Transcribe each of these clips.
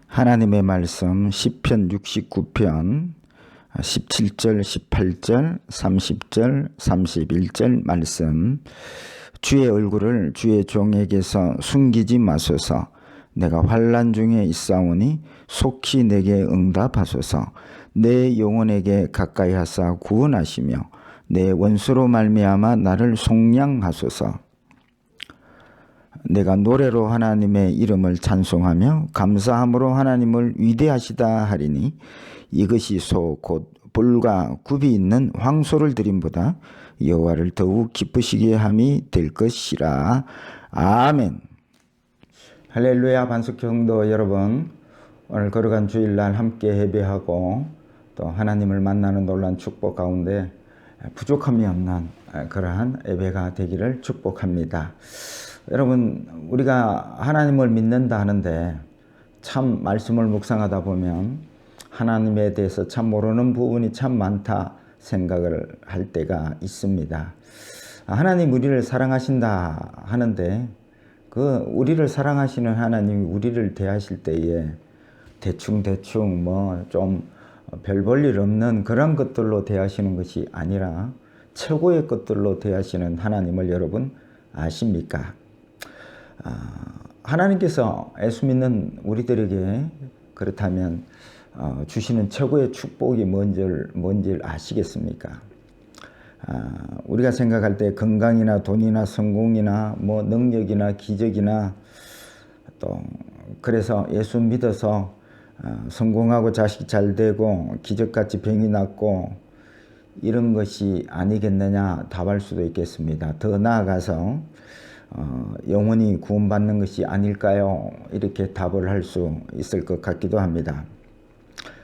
하나님의 말씀 시편 69편 17절, 18절, 30절, 31절 말씀. 주의 얼굴을 주의 종에게서 숨기지 마소서. 내가 환난 중에 있사오니 속히 내게 응답하소서. 내 영혼에게 가까이 하사 구원하시며 내 원수로 말미암아 나를 속량하소서. 내가 노래로 하나님의 이름을 찬송하며 감사함으로 하나님을 위대하시다 하리니 이것이 소 곧 불과 굽이 있는 황소를 드림보다 여호와를 더욱 기쁘시게 함이 될 것이라. 아멘. 할렐루야. 반석경도 여러분, 오늘 걸어간 주일날 함께 예배하고 또 하나님을 만나는 놀라운 축복 가운데 부족함이 없는 그러한 예배가 되기를 축복합니다. 여러분, 우리가 하나님을 믿는다 하는데 참 말씀을 묵상하다 보면 하나님에 대해서 참 모르는 부분이 참 많다 생각을 할 때가 있습니다. 하나님 우리를 사랑하신다 하는데 그 우리를 사랑하시는 하나님이 우리를 대하실 때에 대충 뭐 좀 별 볼 일 없는 그런 것들로 대하시는 것이 아니라 최고의 것들로 대하시는 하나님을 여러분 아십니까? 하나님께서 예수 믿는 우리들에게 그렇다면 주시는 최고의 축복이 뭔지 아시겠습니까? 우리가 생각할 때 건강이나 돈이나 성공이나 뭐 능력이나 기적이나 또 그래서 예수 믿어서 성공하고 자식 잘 되고 기적같이 병이 낫고 이런 것이 아니겠느냐 답할 수도 있겠습니다. 더 나아가서 영원히 구원받는 것이 아닐까요? 이렇게 답을 할 수 있을 것 같기도 합니다.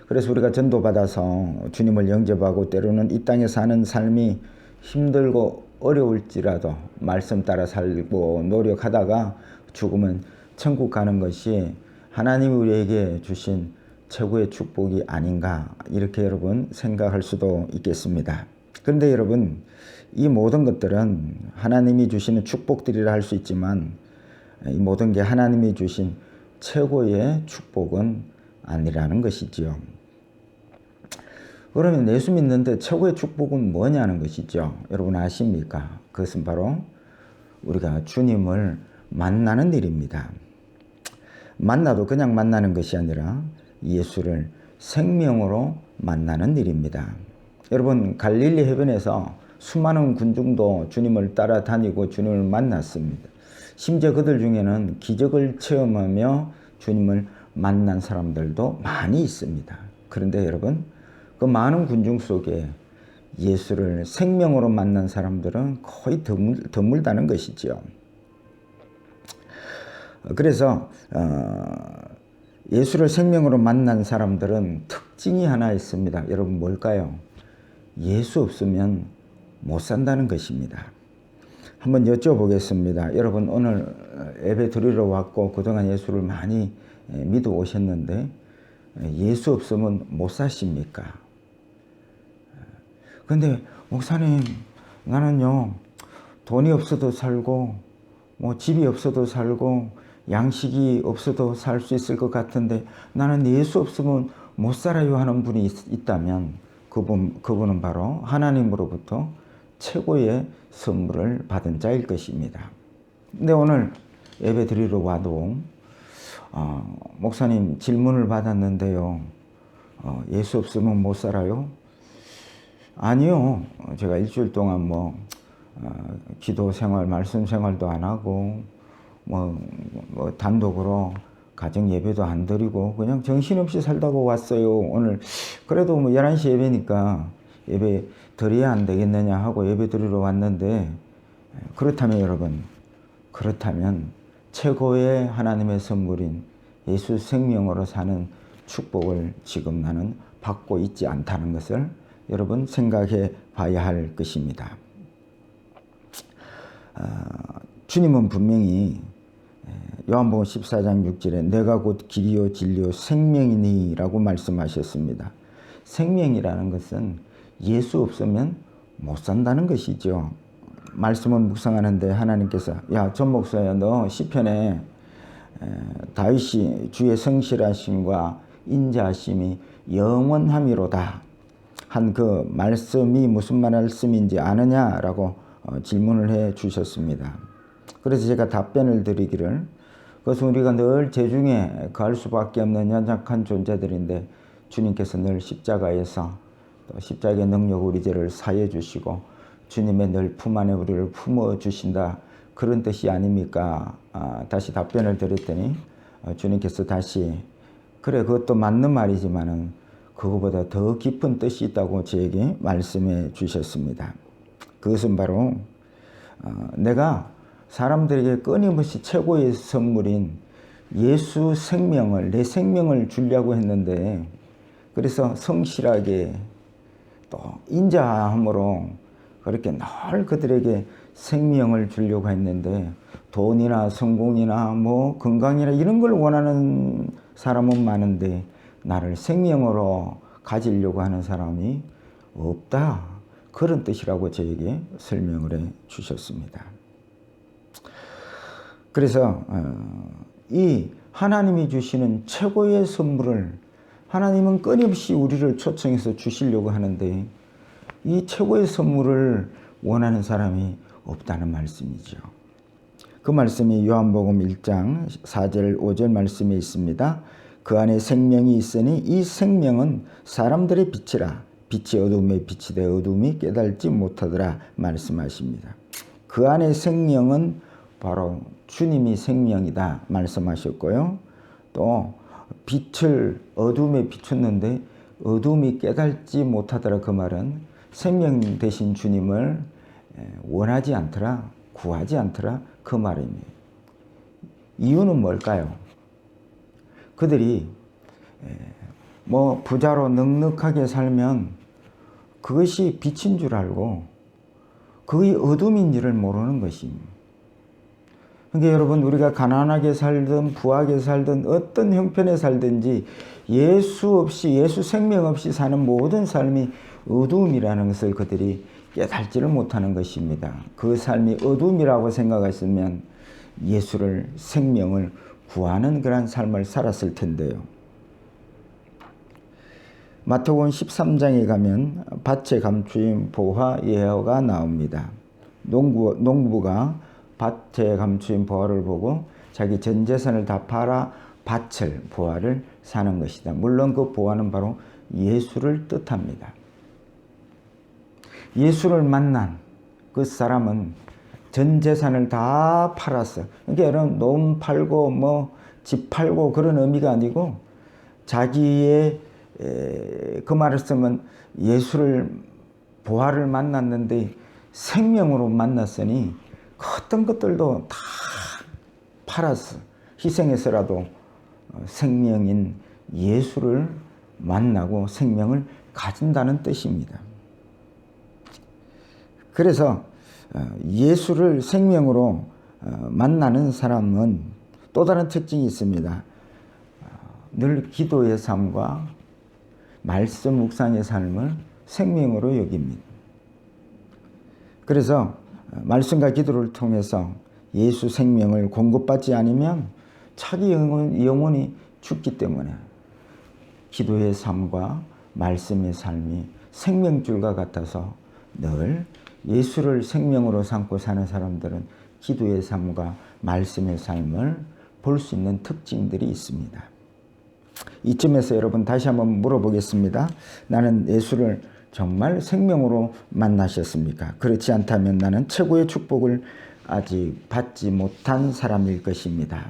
그래서 우리가 전도받아서 주님을 영접하고 때로는 이 땅에 사는 삶이 힘들고 어려울지라도 말씀 따라 살고 노력하다가 죽으면 천국 가는 것이 하나님이 우리에게 주신 최고의 축복이 아닌가 이렇게 여러분 생각할 수도 있겠습니다. 그런데 여러분, 이 모든 것들은 하나님이 주시는 축복들이라 할 수 있지만 이 모든 게 하나님이 주신 최고의 축복은 아니라는 것이지요. 그러면 예수 믿는데 최고의 축복은 뭐냐는 것이죠. 여러분 아십니까? 그것은 바로 우리가 주님을 만나는 일입니다. 만나도 그냥 만나는 것이 아니라 예수를 생명으로 만나는 일입니다. 여러분, 갈릴리 해변에서 수많은 군중도 주님을 따라다니고 주님을 만났습니다. 심지어 그들 중에는 기적을 체험하며 주님을 만난 사람들도 많이 있습니다. 그런데 여러분, 그 많은 군중 속에 예수를 생명으로 만난 사람들은 거의 드물다는 것이지요. 그래서 예수를 생명으로 만난 사람들은 특징이 하나 있습니다. 여러분 뭘까요? 예수 없으면 못 산다는 것입니다. 한번 여쭤보겠습니다. 여러분 오늘 예배 드리러 왔고 그동안 예수를 많이 믿어 오셨는데 예수 없으면 못 사십니까? 근데 목사님, 나는요 돈이 없어도 살고 뭐 집이 없어도 살고 양식이 없어도 살 수 있을 것 같은데 나는 예수 없으면 못 살아요 하는 분이 있다면 그분은 바로 하나님으로부터 최고의 선물을 받은 자일 것입니다. 근데 오늘 예배 드리러 와도 목사님 질문을 받았는데요. 예수 없으면 못 살아요? 아니요. 제가 일주일 동안 기도 생활, 말씀 생활도 안 하고 단독으로 가정 예배도 안 드리고 그냥 정신없이 살다가 왔어요. 오늘 그래도 11시 예배니까 예배 드려야 안 되겠느냐 하고 예배 드리러 왔는데, 그렇다면 여러분, 그렇다면 최고의 하나님의 선물인 예수 생명으로 사는 축복을 지금 나는 받고 있지 않다는 것을 여러분 생각해 봐야 할 것입니다. 주님은 분명히 요한복음 14장 6절에 내가 곧 길이요 진리요 생명이니 라고 말씀하셨습니다. 생명이라는 것은 예수 없으면 못 산다는 것이죠. 말씀을 묵상하는데 하나님께서 야, 전 목사야, 너 시편에 다윗이 주의 성실하심과 인자하심이 영원함이로다 한 그 말씀이 무슨 말씀인지 아느냐라고 질문을 해 주셨습니다. 그래서 제가 답변을 드리기를, 그것은 우리가 늘 죄중에 거할 수밖에 없는 연약한 존재들인데 주님께서 늘 십자가에서 또 십자가의 능력 우리 죄를 사해 주시고 주님의 늘 품 안에 우리를 품어 주신다, 그런 뜻이 아닙니까? 다시 답변을 드렸더니 주님께서 다시, 그래 그것도 맞는 말이지만은 그거보다 더 깊은 뜻이 있다고 저에게 말씀해 주셨습니다. 그것은 바로 내가 사람들에게 끊임없이 최고의 선물인 예수 생명을, 내 생명을 주려고 했는데, 그래서 성실하게 또 인자함으로 그렇게 늘 그들에게 생명을 주려고 했는데, 돈이나 성공이나 뭐 건강이나 이런 걸 원하는 사람은 많은데 나를 생명으로 가지려고 하는 사람이 없다, 그런 뜻이라고 저에게 설명을 해 주셨습니다. 그래서 이 하나님이 주시는 최고의 선물을 하나님은 끊임없이 우리를 초청해서 주시려고 하는데 이 최고의 선물을 원하는 사람이 없다는 말씀이죠. 그 말씀이 요한복음 1장 4절 5절 말씀에 있습니다. 그 안에 생명이 있으니 이 생명은 사람들의 빛이라. 빛이 어둠에 빛이 되어 어둠이 깨달지 못하더라 말씀하십니다. 그 안에 생명은 바로 주님이 생명이다 말씀하셨고요. 또 빛을 어둠에 비췄는데 어둠이 깨달지 못하더라, 그 말은 생명 되신 주님을 원하지 않더라, 구하지 않더라, 그 말입니다. 이유는 뭘까요? 그들이 뭐 부자로 넉넉하게 살면 그것이 빛인 줄 알고 그게 어둠인지를 모르는 것입니다. 그러니까 여러분, 우리가 가난하게 살든 부하게 살든 어떤 형편에 살든지 예수 없이, 예수 생명 없이 사는 모든 삶이 어둠이라는 것을 그들이 깨닫지를 못하는 것입니다. 그 삶이 어둠이라고 생각했으면 예수를, 생명을 구하는 그런 삶을 살았을 텐데요. 마태복음 13장에 가면 밭에 감추인 보화 예화가 나옵니다. 농부가 밭에 감추인 보화를 보고 자기 전 재산을 다 팔아 밭을, 보화를 사는 것이다. 물론 그 보화는 바로 예수를 뜻합니다. 예수를 만난 그 사람은 전 재산을 다 팔았어. 그러니까 여러분, 논 팔고 뭐 집 팔고 그런 의미가 아니고 자기의 그 말을 쓰면 예수를, 보화를 만났는데 생명으로 만났으니 그 어떤 것들도 다 팔았어. 희생해서라도 생명인 예수를 만나고 생명을 가진다는 뜻입니다. 그래서 예수를 생명으로 만나는 사람은 또 다른 특징이 있습니다. 늘 기도의 삶과 말씀 묵상의 삶을 생명으로 여깁니다. 그래서 말씀과 기도를 통해서 예수 생명을 공급받지 않으면 자기 영혼이 죽기 때문에 기도의 삶과 말씀의 삶이 생명줄과 같아서 늘 예수를 생명으로 삼고 사는 사람들은 기도의 삶과 말씀의 삶을 볼 수 있는 특징들이 있습니다. 이쯤에서 여러분 다시 한번 물어보겠습니다. 나는 예수를 정말 생명으로 만나셨습니까? 그렇지 않다면 나는 최고의 축복을 아직 받지 못한 사람일 것입니다.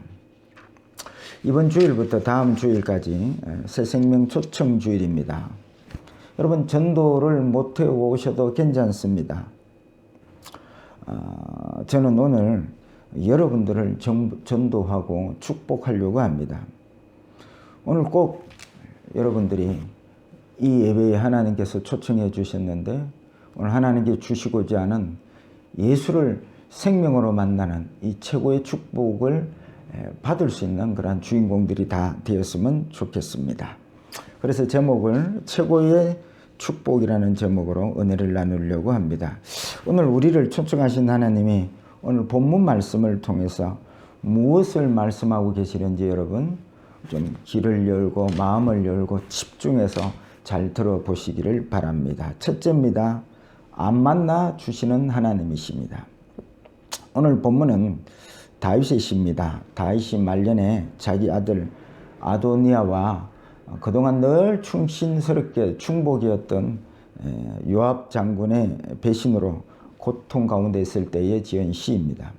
이번 주일부터 다음 주일까지 새 생명 초청 주일입니다. 여러분, 전도를 못 해오셔도 괜찮습니다. 저는 오늘 여러분들을 전도하고 축복하려고 합니다. 오늘 꼭 여러분들이 이 예배에 하나님께서 초청해 주셨는데 오늘 하나님께 주시고자 하는 예수를 생명으로 만나는 이 최고의 축복을 받을 수 있는 그런 주인공들이 다 되었으면 좋겠습니다. 그래서 제목을 최고의 축복이라는 제목으로 은혜를 나누려고 합니다. 오늘 우리를 초청하신 하나님이 오늘 본문 말씀을 통해서 무엇을 말씀하고 계시는지 여러분 좀 귀를 열고 마음을 열고 집중해서 잘 들어보시기를 바랍니다. 첫째입니다. 안 만나 주시는 하나님이십니다. 오늘 본문은 다윗의 시입니다. 다윗이 말년에 자기 아들 아도니아와 그동안 늘 충신스럽게 충복이었던 요압 장군의 배신으로 고통 가운데 있을 때에 지은 시입니다.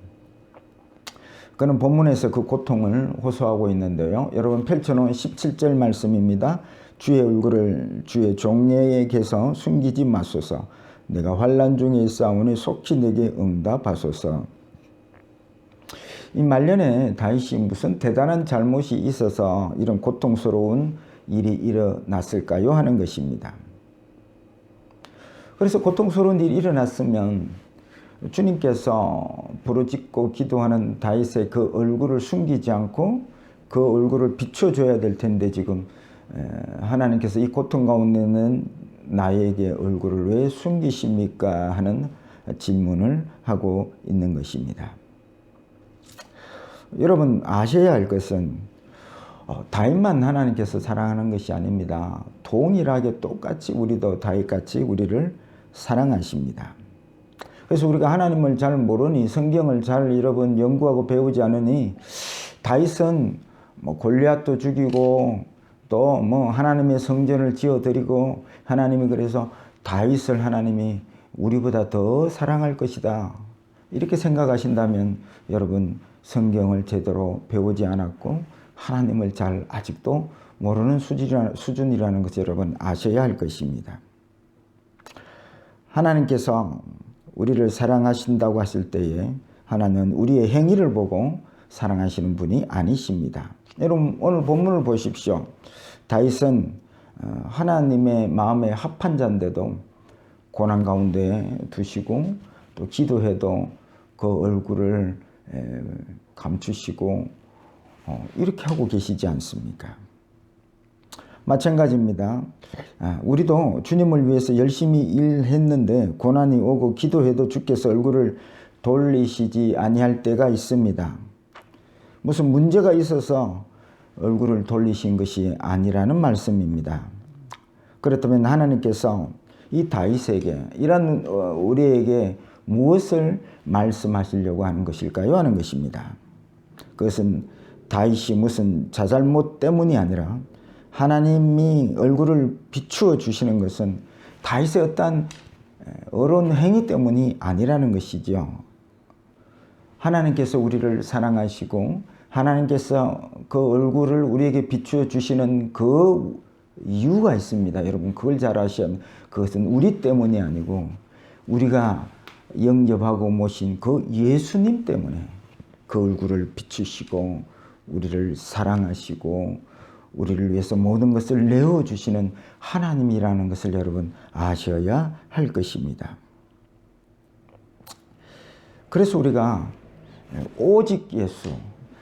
그는 본문에서 그 고통을 호소하고 있는데요. 여러분 펼쳐놓은 17절 말씀입니다. 주의 얼굴을 주의 종에게서 숨기지 마소서. 내가 환난 중에 있사오니 속히 내게 응답하소서. 이 말년에 다윗이 무슨 대단한 잘못이 있어서 이런 고통스러운 일이 일어났을까요? 하는 것입니다. 그래서 고통스러운 일이 일어났으면 주님께서 부르짖고 기도하는 다윗의 그 얼굴을 숨기지 않고 그 얼굴을 비춰줘야 될 텐데 지금 하나님께서 이 고통 가운데는 나에게 얼굴을 왜 숨기십니까? 하는 질문을 하고 있는 것입니다. 여러분 아셔야 할 것은 다윗만 하나님께서 사랑하는 것이 아닙니다. 동일하게 똑같이 우리도 다윗같이 우리를 사랑하십니다. 그래서 우리가 하나님을 잘 모르니 성경을 잘 여러분 연구하고 배우지 않으니 다윗은 골리앗도 죽이고 또 하나님의 성전을 지어드리고 하나님이 그래서 다윗을 하나님이 우리보다 더 사랑할 것이다. 이렇게 생각하신다면 여러분 성경을 제대로 배우지 않았고 하나님을 잘 아직도 모르는 수준이라는 것을 여러분 아셔야 할 것입니다. 하나님께서 우리를 사랑하신다고 하실 때에 하나님은 우리의 행위를 보고 사랑하시는 분이 아니십니다. 여러분 오늘 본문을 보십시오. 다윗은 하나님의 마음에 합한 자인데도 고난 가운데 두시고 또 기도해도 그 얼굴을 감추시고 이렇게 하고 계시지 않습니까? 마찬가지입니다. 우리도 주님을 위해서 열심히 일했는데 고난이 오고 기도해도 주께서 얼굴을 돌리시지 아니할 때가 있습니다. 무슨 문제가 있어서 얼굴을 돌리신 것이 아니라는 말씀입니다. 그렇다면 하나님께서 이 다윗에게 이런 우리에게 무엇을 말씀하시려고 하는 것일까요? 하는 것입니다. 그것은 다윗이 무슨 자잘못 때문이 아니라 하나님이 얼굴을 비추어 주시는 것은 다윗의 어떤 어려운 행위 때문이 아니라는 것이죠. 하나님께서 우리를 사랑하시고 하나님께서 그 얼굴을 우리에게 비추어 주시는 그 이유가 있습니다. 여러분 그걸 잘 아셔야 합니다. 그것은 우리 때문이 아니고 우리가 영접하고 모신 그 예수님 때문에 그 얼굴을 비추시고 우리를 사랑하시고 우리를 위해서 모든 것을 내어주시는 하나님이라는 것을 여러분 아셔야 할 것입니다. 그래서 우리가 오직 예수,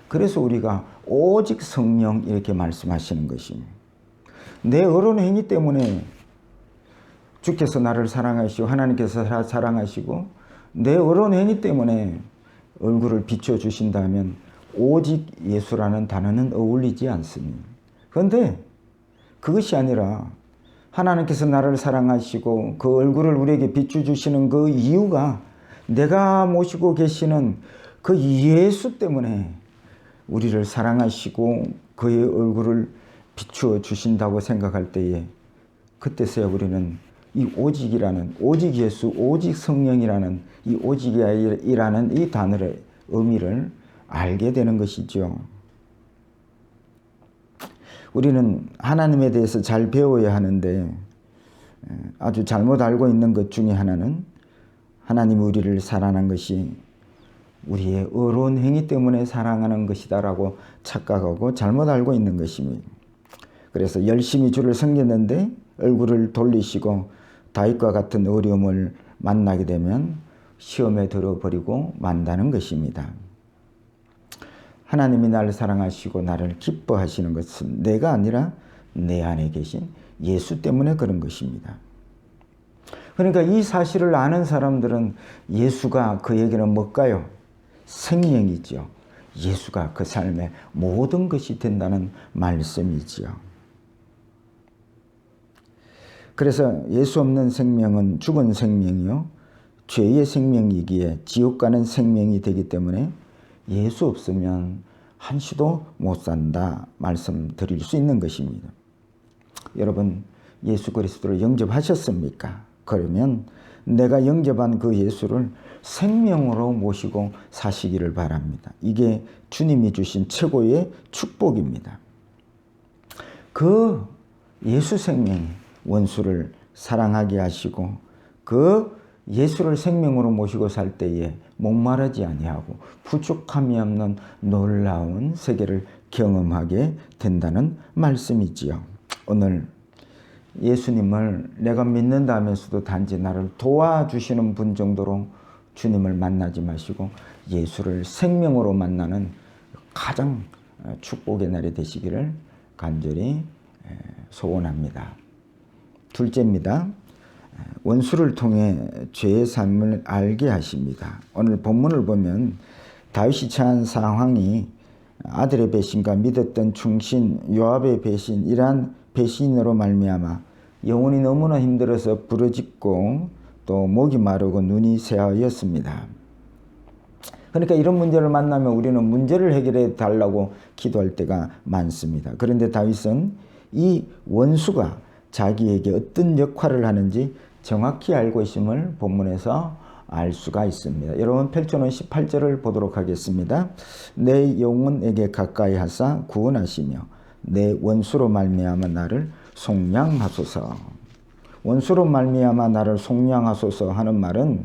그래서 우리가 오직 성령 이렇게 말씀하시는 것입니다. 내 어려운 행위 때문에 주께서 나를 사랑하시고 하나님께서 사랑하시고 내 어려운 행위 때문에 얼굴을 비춰주신다면 오직 예수라는 단어는 어울리지 않습니다. 그런데 그것이 아니라 하나님께서 나를 사랑하시고 그 얼굴을 우리에게 비춰주시는 그 이유가 내가 모시고 계시는 그 예수 때문에 우리를 사랑하시고 그의 얼굴을 비추어 주신다고 생각할 때에 그때서야 우리는 이 오직이라는 오직 예수 오직 성령이라는 이 오직이라는 이 단어의 의미를 알게 되는 것이죠. 우리는 하나님에 대해서 잘 배워야 하는데 아주 잘못 알고 있는 것 중에 하나는 하나님이 우리를 사랑하는 것이 우리의 어려운 행위 때문에 사랑하는 것이다라고 착각하고 잘못 알고 있는 것입니다. 그래서 열심히 주를 섬겼는데 얼굴을 돌리시고 다윗과 같은 어려움을 만나게 되면 시험에 들어버리고 만다는 것입니다. 하나님이 나를 사랑하시고 나를 기뻐하시는 것은 내가 아니라 내 안에 계신 예수 때문에 그런 것입니다. 그러니까 이 사실을 아는 사람들은 예수가 그에게는 뭘까요? 생명이죠. 예수가 그 삶의 모든 것이 된다는 말씀이지요. 그래서 예수 없는 생명은 죽은 생명이요, 죄의 생명이기에 지옥 가는 생명이 되기 때문에 예수 없으면 한시도 못 산다 말씀드릴 수 있는 것입니다. 여러분, 예수 그리스도를 영접하셨습니까? 그러면 내가 영접한 그 예수를 생명으로 모시고 사시기를 바랍니다. 이게 주님이 주신 최고의 축복입니다. 그 예수 생명이 원수를 사랑하게 하시고 그 예수를 생명으로 모시고 살 때에 목마르지 아니하고 부족함이 없는 놀라운 세계를 경험하게 된다는 말씀이지요. 오늘 예수님을 내가 믿는다 하면서도 단지 나를 도와주시는 분 정도로 주님을 만나지 마시고 예수를 생명으로 만나는 가장 축복의 날이 되시기를 간절히 소원합니다. 둘째입니다. 원수를 통해 죄의 삶을 알게 하십니다. 오늘 본문을 보면 다윗이 처한 상황이 아들의 배신과 믿었던 충신 요압의 배신, 이러한 배신으로 말미암아 영혼이 너무나 힘들어서 부러짓고 또 목이 마르고 눈이 새하였습니다. 그러니까 이런 문제를 만나면 우리는 문제를 해결해 달라고 기도할 때가 많습니다. 그런데 다윗은 이 원수가 자기에게 어떤 역할을 하는지 정확히 알고 있음을 본문에서 알 수가 있습니다. 여러분 펼쳐놓은 18절을 보도록 하겠습니다. 내 영혼에게 가까이 하사 구원하시며 내 원수로 말미암아 나를 속량하소서. 원수로 말미암아 나를 속량하소서 하는 말은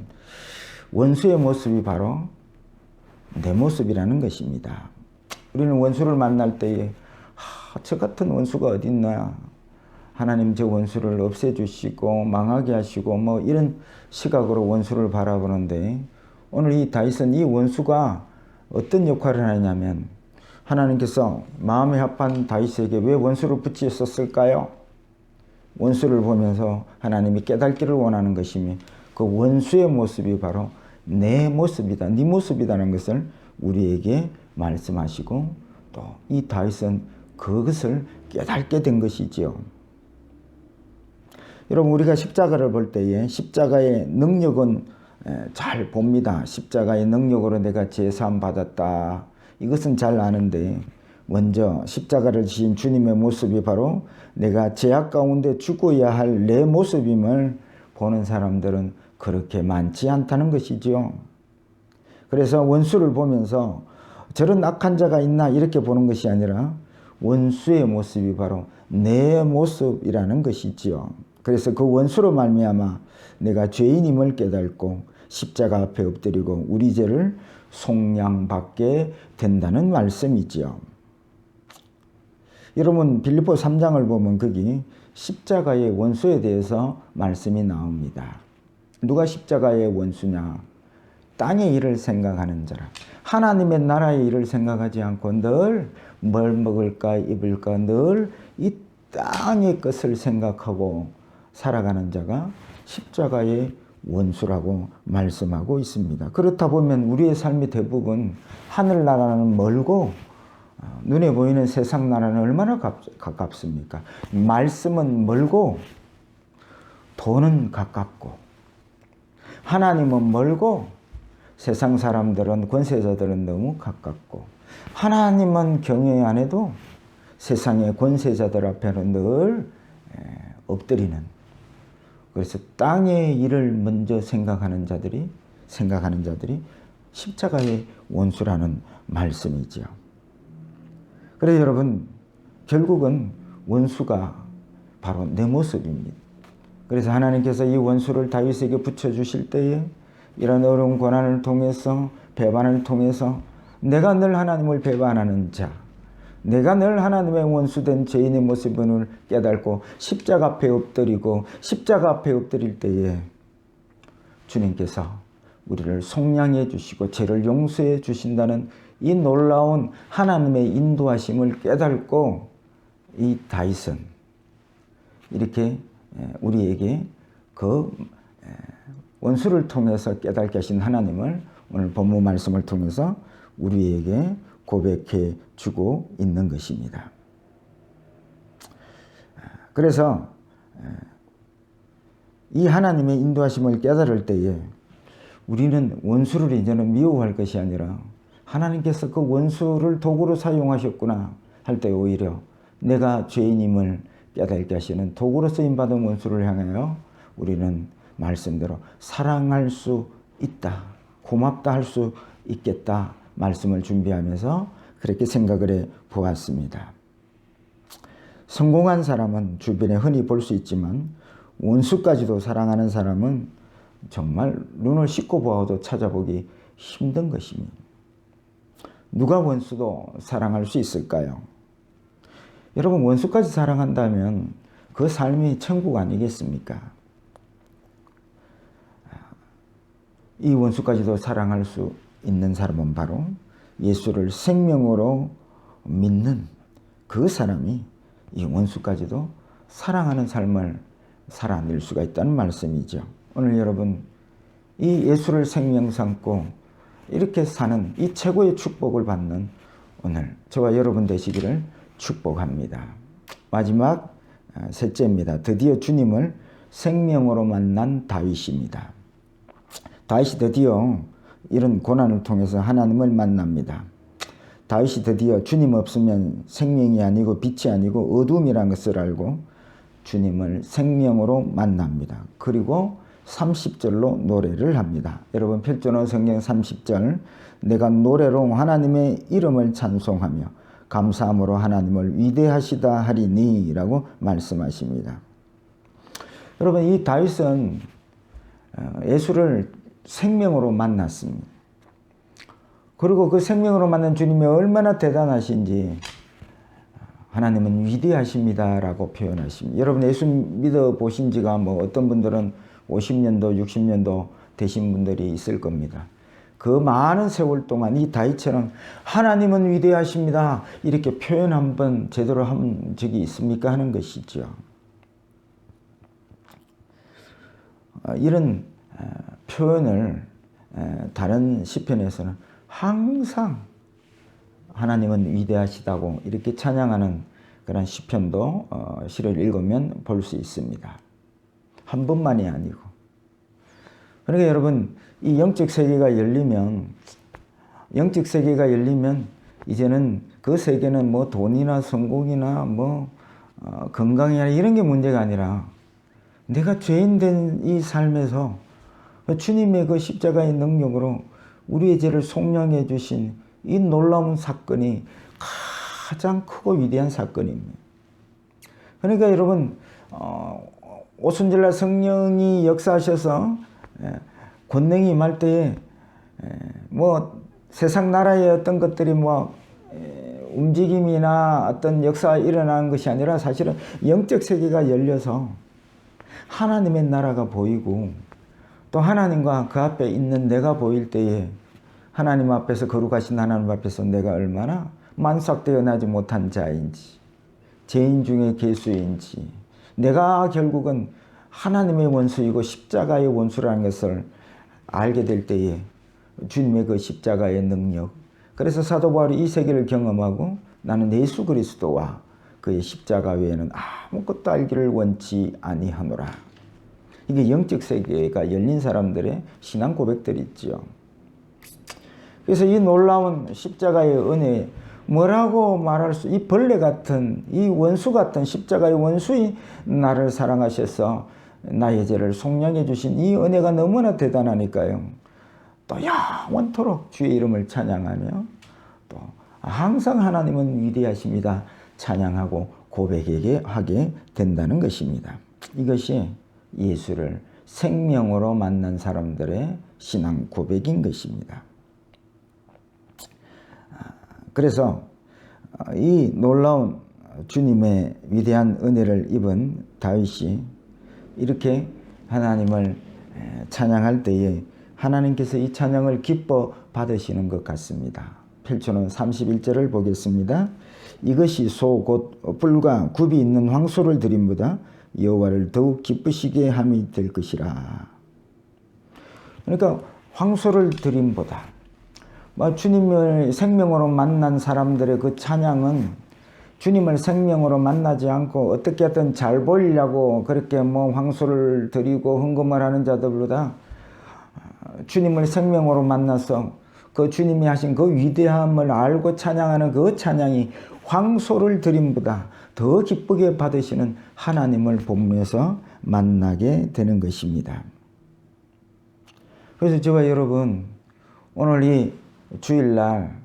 원수의 모습이 바로 내 모습이라는 것입니다. 우리는 원수를 만날 때에 저 같은 원수가 어딨나, 하나님 저 원수를 없애주시고 망하게 하시고 뭐 이런 시각으로 원수를 바라보는데, 오늘 이 다윗은 이 원수가 어떤 역할을 하냐면, 하나님께서 마음에 합한 다윗에게 왜 원수를 붙이셨을까요? 원수를 보면서 하나님이 깨닫기를 원하는 것이며 그 원수의 모습이 바로 내 모습이다, 네 모습이다는 것을 우리에게 말씀하시고 또 이 다윗은 그것을 깨닫게 된 것이지요. 여러분 우리가 십자가를 볼 때에 십자가의 능력은 잘 봅니다. 십자가의 능력으로 내가 제사함 받았다, 이것은 잘 아는데 먼저 십자가를 지신 주님의 모습이 바로 내가 죄악 가운데 죽어야 할 내 모습임을 보는 사람들은 그렇게 많지 않다는 것이지요. 그래서 원수를 보면서 저런 악한 자가 있나 이렇게 보는 것이 아니라 원수의 모습이 바로 내 모습이라는 것이지요. 그래서 그 원수로 말미암아 내가 죄인임을 깨닫고 십자가 앞에 엎드리고 우리 죄를 속량받게 된다는 말씀이지요. 여러분 빌립보 3장을 보면 거기 십자가의 원수에 대해서 말씀이 나옵니다. 누가 십자가의 원수냐? 땅의 일을 생각하는 자라. 하나님의 나라의 일을 생각하지 않고 늘 뭘 먹을까 입을까 늘 이 땅의 것을 생각하고 살아가는 자가 십자가의 원수라고 말씀하고 있습니다. 그렇다 보면 우리의 삶이 대부분 하늘나라는 멀고 눈에 보이는 세상 나라는 얼마나 가깝습니까? 말씀은 멀고 돈은 가깝고 하나님은 멀고 세상 사람들은, 권세자들은 너무 가깝고 하나님은 경외 안 해도 세상의 권세자들 앞에는 늘 엎드리는, 그래서 땅의 일을 먼저 생각하는 자들이 십자가의 원수라는 말씀이죠. 그래서 여러분 결국은 원수가 바로 내 모습입니다. 그래서 하나님께서 이 원수를 다윗에게 붙여주실 때에 이런 어려운 고난을 통해서, 배반을 통해서 내가 늘 하나님을 배반하는 자, 내가 늘 하나님의 원수된 죄인의 모습을 깨닫고 십자가 앞에 엎드리고 십자가 앞에 엎드릴 때에 주님께서 우리를 속량해 주시고 죄를 용서해 주신다는 이 놀라운 하나님의 인도하심을 깨닫고 이 다윗은 이렇게 우리에게 그 원수를 통해서 깨닫게 하신 하나님을 오늘 본문 말씀을 통해서 우리에게 고백해 주고 있는 것입니다. 그래서 이 하나님의 인도하심을 깨달을 때에 우리는 원수를 이제는 미워할 것이 아니라 하나님께서 그 원수를 도구로 사용하셨구나 할 때 오히려 내가 죄인임을 깨닫게 하시는 도구로 쓰임받은 원수를 향하여 우리는 말씀대로 사랑할 수 있다, 고맙다 할 수 있겠다 말씀을 준비하면서 그렇게 생각을 해 보았습니다. 성공한 사람은 주변에 흔히 볼 수 있지만 원수까지도 사랑하는 사람은 정말 눈을 씻고 보아도 찾아보기 힘든 것입니다. 누가 원수도 사랑할 수 있을까요? 여러분, 원수까지 사랑한다면 그 삶이 천국 아니겠습니까? 이 원수까지도 사랑할 수 있는 사람은 바로 예수를 생명으로 믿는 그 사람이 이 원수까지도 사랑하는 삶을 살아낼 수가 있다는 말씀이죠. 오늘 여러분, 이 예수를 생명 삼고 이렇게 사는 이 최고의 축복을 받는 오늘 저와 여러분 되시기를 축복합니다. 마지막 셋째입니다. 드디어 주님을 생명으로 만난 다윗입니다. 다윗이 드디어 이런 고난을 통해서 하나님을 만납니다. 다윗이 드디어 주님 없으면 생명이 아니고 빛이 아니고 어둠이라는 것을 알고 주님을 생명으로 만납니다. 그리고 30절로 노래를 합니다. 여러분, 필전어 성경 30절, 내가 노래로 하나님의 이름을 찬송하며 감사함으로 하나님을 위대하시다 하리니 라고 말씀하십니다. 여러분, 이 다윗은 예수를 생명으로 만났습니다. 그리고 그 생명으로 만난 주님이 얼마나 대단하신지 하나님은 위대하십니다 라고 표현하십니다. 여러분, 예수 믿어 보신 지가 어떤 분들은 50년도 60년도 되신 분들이 있을 겁니다. 그 많은 세월 동안 이 다윗처럼 하나님은 위대하십니다 이렇게 표현 한번 제대로 한 적이 있습니까 하는 것이죠. 이런 표현을 다른 시편에서는 항상 하나님은 위대하시다고 이렇게 찬양하는 그런 시편도 시를 읽으면 볼 수 있습니다. 한 번만이 아니고. 그러니까 여러분, 이 영적 세계가 열리면 이제는 그 세계는 돈이나 성공이나 건강이나 이런 게 문제가 아니라 내가 죄인 된 이 삶에서 주님의 그 십자가의 능력으로 우리의 죄를 속량해 주신 이 놀라운 사건이 가장 크고 위대한 사건입니다. 그러니까 여러분, 오순절날 성령이 역사하셔서 권능이 임할 때에 세상 나라의 어떤 것들이 움직임이나 어떤 역사가 일어나는 것이 아니라 사실은 영적 세계가 열려서 하나님의 나라가 보이고 또 하나님과 그 앞에 있는 내가 보일 때에 하나님 앞에서 거룩하신 하나님 앞에서 내가 얼마나 만삭되어 나지 못한 자인지, 죄인 중에 괴수인지, 내가 결국은 하나님의 원수이고 십자가의 원수라는 것을 알게 될 때에 주님의 그 십자가의 능력, 그래서 사도 바울이 이 세계를 경험하고 나는 예수 그리스도와 그의 십자가 외에는 아무것도 알기를 원치 아니하노라. 이게 영적 세계가 열린 사람들의 신앙 고백들이 있죠. 그래서 이 놀라운 십자가의 은혜, 뭐라고 말할 수, 이 벌레 같은, 이 원수 같은 십자가의 원수인 나를 사랑하셔서 나의 죄를 속량해 주신 이 은혜가 너무나 대단하니까요. 또 영원토록 주의 이름을 찬양하며 또 항상 하나님은 위대하십니다 찬양하고 고백하게 된다는 것입니다. 이것이 예수를 생명으로 만난 사람들의 신앙 고백인 것입니다. 그래서 이 놀라운 주님의 위대한 은혜를 입은 다윗이 이렇게 하나님을 찬양할 때에 하나님께서 이 찬양을 기뻐 받으시는 것 같습니다. 필초는 31절을 보겠습니다. 이것이 소 곧 뿔과 굽이 있는 황소를 드림보다 여호와를 더욱 기쁘시게 함이 될 것이라. 그러니까 황소를 드림보다 주님을 생명으로 만난 사람들의 그 찬양은 주님을 생명으로 만나지 않고 어떻게 하든 잘 보이려고 그렇게 황소를 드리고 헌금을 하는 자들보다 주님을 생명으로 만나서 그 주님이 하신 그 위대함을 알고 찬양하는 그 찬양이 황소를 드림보다 더 기쁘게 받으시는 하나님을 보면서 만나게 되는 것입니다. 그래서 저와 여러분, 오늘 이 주일날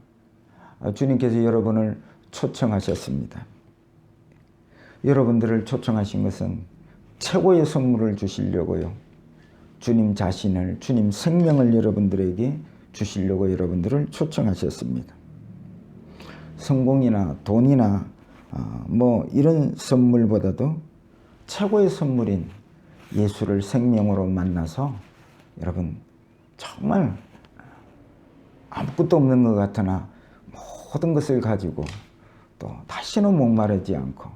주님께서 여러분을 초청하셨습니다. 여러분들을 초청하신 것은 최고의 선물을 주시려고요. 주님 자신을, 주님 생명을 여러분들에게 주시려고 여러분들을 초청하셨습니다. 성공이나 돈이나 이런 선물보다도 최고의 선물인 예수를 생명으로 만나서 여러분 정말 아무것도 없는 것 같으나 모든 것을 가지고 또 다시는 목마르지 않고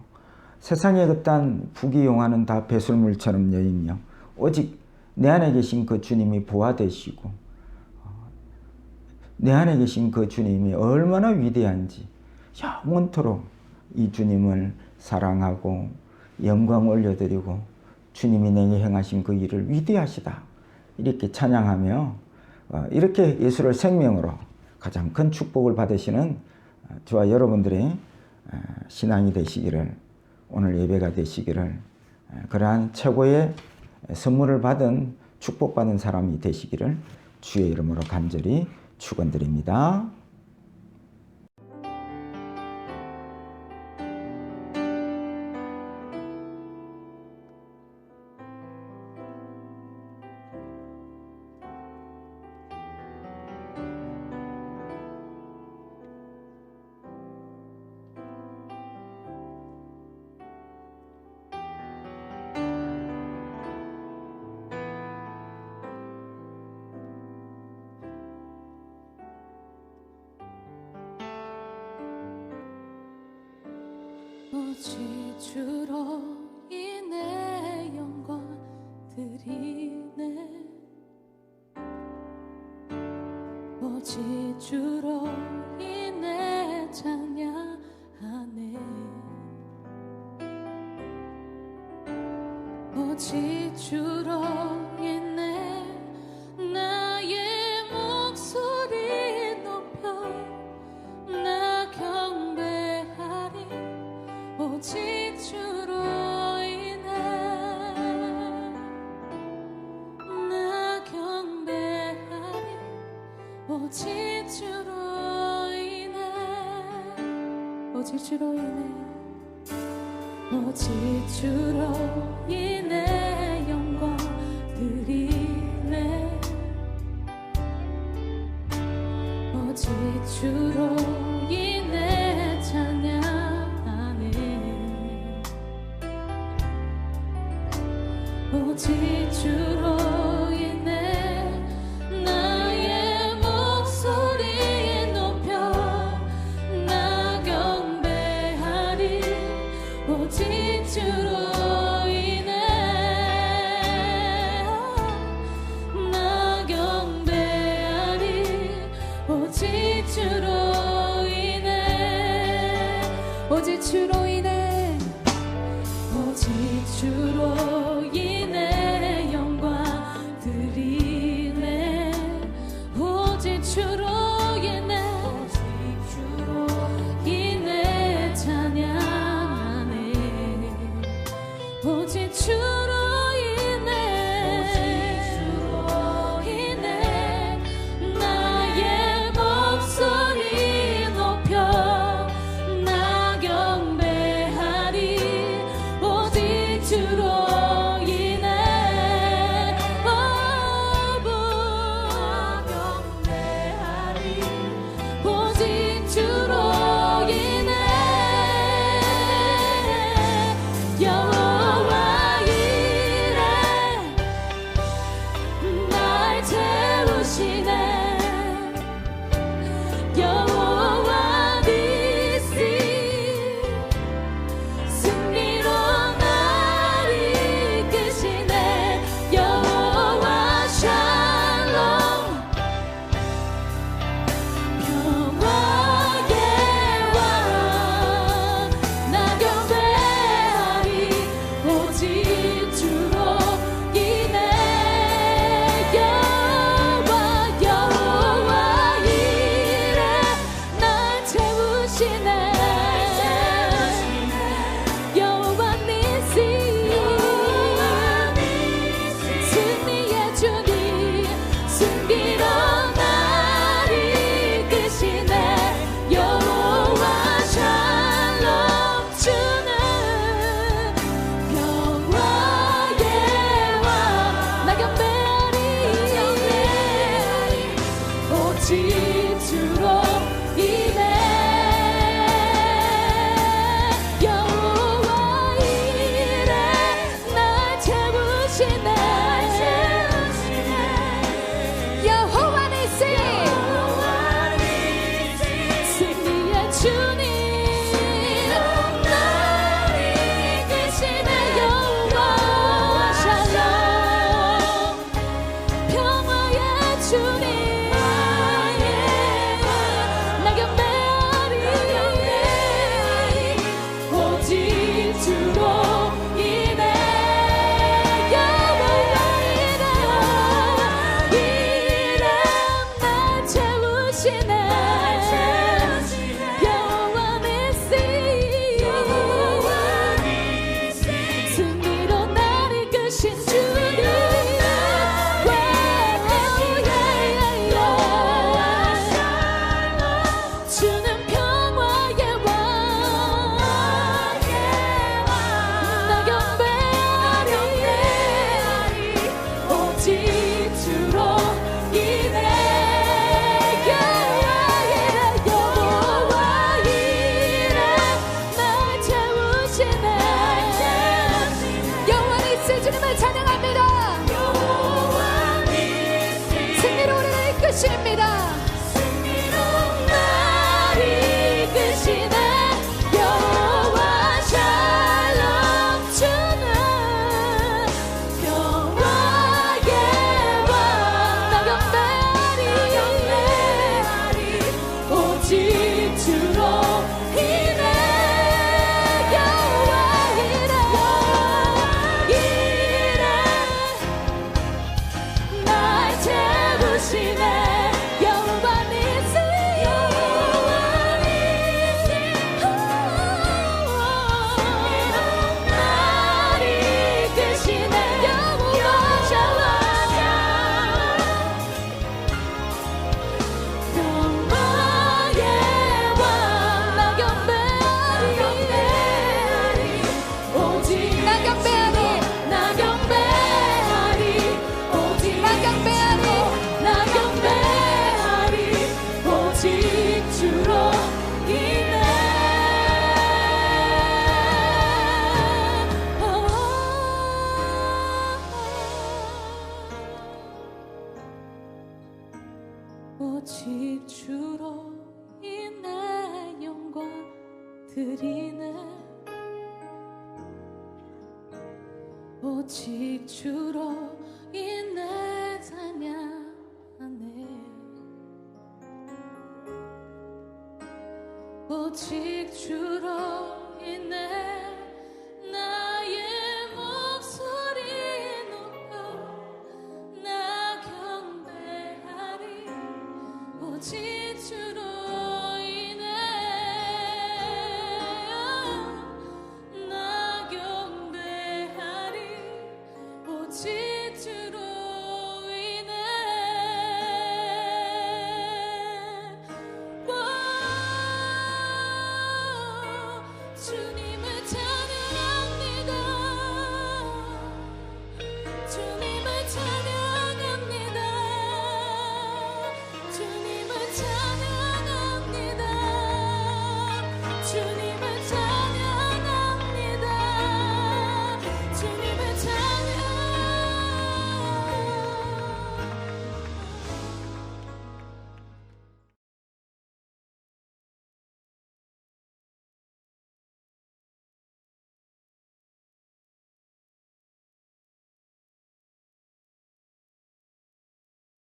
세상의 그딴 부귀영화는 다 배설물처럼 여인요 오직 내 안에 계신 그 주님이 부하되시고 내 안에 계신 그 주님이 얼마나 위대한지 영원토록 이 주님을 사랑하고 영광 올려드리고 주님이 내게 행하신 그 일을 위대하시다 이렇게 찬양하며 이렇게 예수를 생명으로 가장 큰 축복을 받으시는 저와 여러분들의 신앙이 되시기를, 오늘 예배가 되시기를, 그러한 최고의 선물을 받은 축복받은 사람이 되시기를 주의 이름으로 간절히 축원드립니다. 오직 주로 인해 영광 드리네. 오직 주로 인해 찬양하네. 오직 주로 인해 나의 목소리 높여 나 경배하리. 오직 주로 인해 나 경배하리. 오직 주로 인해 오직 주로 인해 오직 주로 인해 영광 드리네. 오직 주로 인해 찬양하네. 오직 주로 인해 나의 목소리 높여 나 경배하리. 오직 주로 인해 나 경배하리. 오직 주로 인해 오직 주로 인해 오직 주로 인해 영광 드리네. 오직 주로 인해 찬양하네. 오직 주로 인해 나의 목소리 높여 나 경배 인해 여호와 이래 날 채우시네 여호와 니시 승리의 주님 날 이끄시네 여호와 샬롬 평화의 주님 나 경배하리 오직 주로 인해 여호와 이래 날 채우시네 여호와 니시 승리로 날 이끄신 주님 주는 평화의 왕 나 경배하리 오직 주로 인해 여호와 이래 날 채우시네 여호와 니시 주님을 찬양합니다 승리로 우리를 이끄십니다 날 이끄시네 여호와 샬롬 주는 평화의 왕 나 경배하리 오직 주로 인해 여호와 이래 날 채우시네 여호와 니시 날 이끄시네 여호와 샬롬 평화의 왕 나 경배하리 오직 나 경배하리 오직 나 경배하리 오직 주로 인해 오직 주로 인해 영광 드리네 오직 주로 인해 찬양하네 오직 주로 인해 나의 목소리 높여 나 경배하리 오직 주로